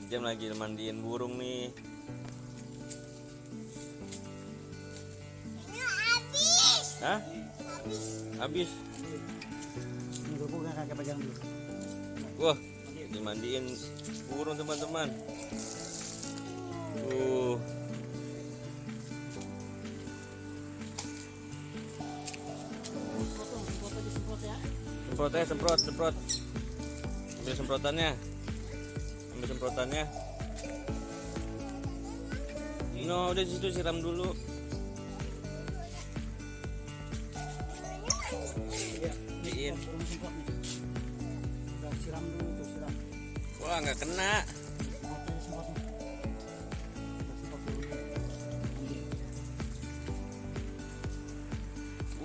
Ijam lagi mandiin burung nih. Habis. Hah? Habis. Habis. Ini gue gak kakek pegang dulu. Wah, dimandiin burung teman-teman. Semprot aja, semprot ya. Semprot. Ambil semprotannya. No, udah di situ siram dulu. Iya, Diin. burung semprot nih. Udah siram dulu tuh, siram. Wah, nggak kena. Semprot aja, semprot nih. Udah semprot dulu. Ambil.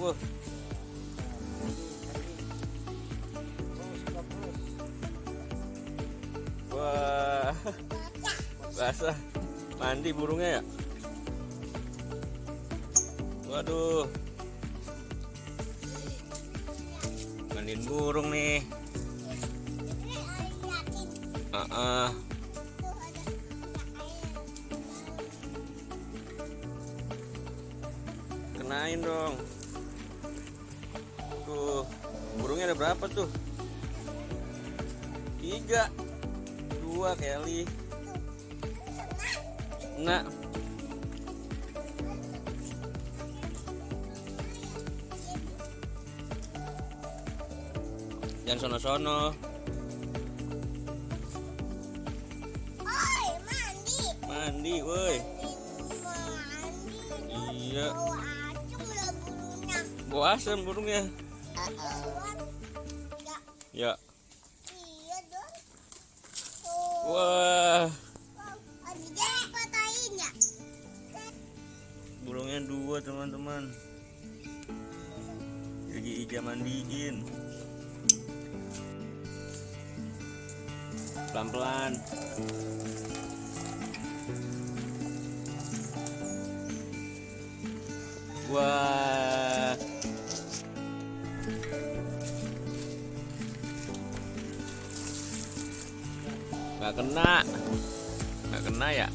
Wah, Terus, semprot terus. wah, basah. Mandi burungnya ya. Waduh, mandiin burung nih. Kenain dong. Tuh, burungnya ada berapa tuh? 3, 2 Kelly. Nah, jangan sono-sono. Oi, mandi. Mandi, woi. Mandi. Iya, Bau asem lah bulunya. bau asem burungnya. Ya, Ya, iya dong. Tuh. wah, Ada jadi patahin ya. burungnya 2 teman-teman. Lagi Ija mandiin. Pelan-pelan. Wah, nggak kena ya.